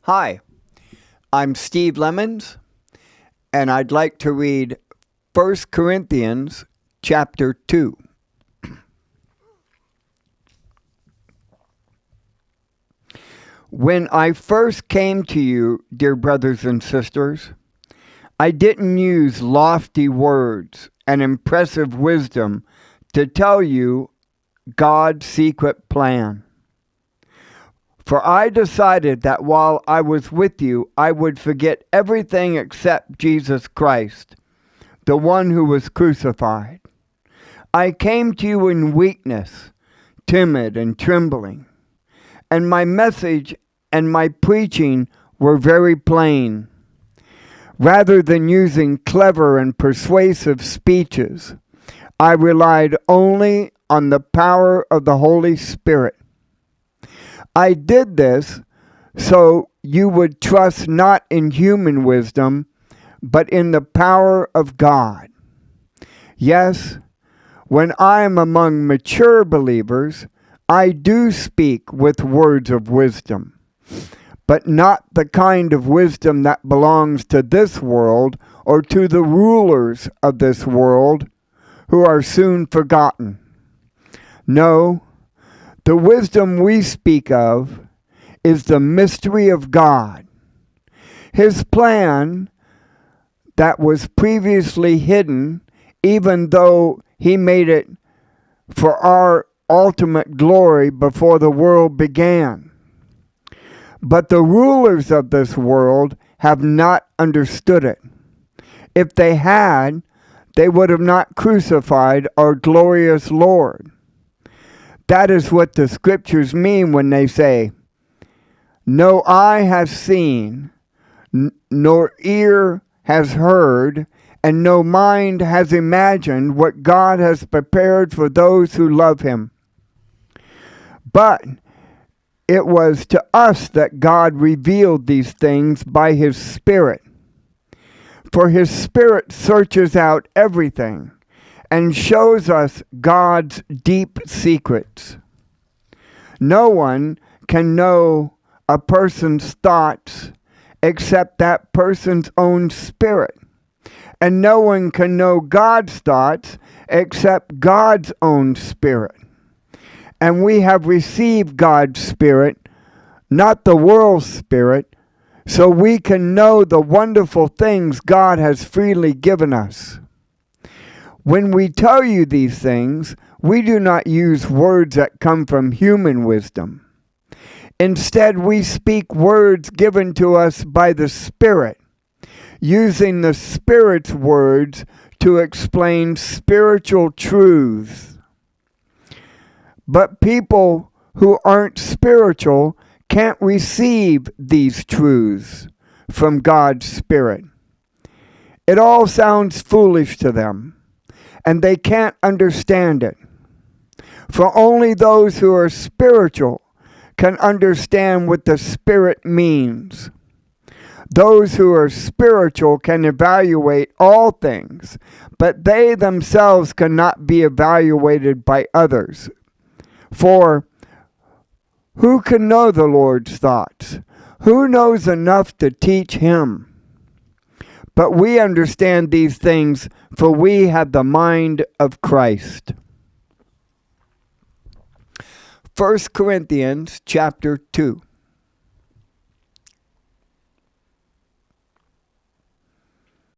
Hi, I'm Steve Lemons, and I'd like to read 1 Corinthians chapter 2. When I first came to you, dear brothers and sisters, I didn't use lofty words and impressive wisdom to tell you God's secret plan. For I decided that while I was with you, I would forget everything except Jesus Christ, the one who was crucified. I came to you in weakness, timid and trembling, and my message and my preaching were very plain. Rather than using clever and persuasive speeches, I relied only on the power of the Holy Spirit. I did this so you would trust not in human wisdom, but in the power of God. Yes, when I am among mature believers, I do speak with words of wisdom, but not the kind of wisdom that belongs to this world or to the rulers of this world who are soon forgotten. No, the wisdom we speak of is the mystery of God. His plan that was previously hidden, even though he made it for our ultimate glory before the world began. But the rulers of this world have not understood it. If they had, they would have not crucified our glorious Lord. That is what the scriptures mean when they say, "No eye has seen, nor ear has heard, and no mind has imagined what God has prepared for those who love him." But it was to us that God revealed these things by his Spirit. For his Spirit searches out everything and shows us God's deep secrets. No one can know a person's thoughts except that person's own spirit. And no one can know God's thoughts except God's own spirit. And we have received God's Spirit, not the world's spirit, so we can know the wonderful things God has freely given us. When we tell you these things, we do not use words that come from human wisdom. Instead, we speak words given to us by the Spirit, using the Spirit's words to explain spiritual truths. But people who aren't spiritual can't receive these truths from God's Spirit. It all sounds foolish to them, and they can't understand it. For only those who are spiritual can understand what the Spirit means. Those who are spiritual can evaluate all things, but they themselves cannot be evaluated by others. For who can know the Lord's thoughts? Who knows enough to teach him? But we understand these things, for we have the mind of Christ. 1 Corinthians chapter 2.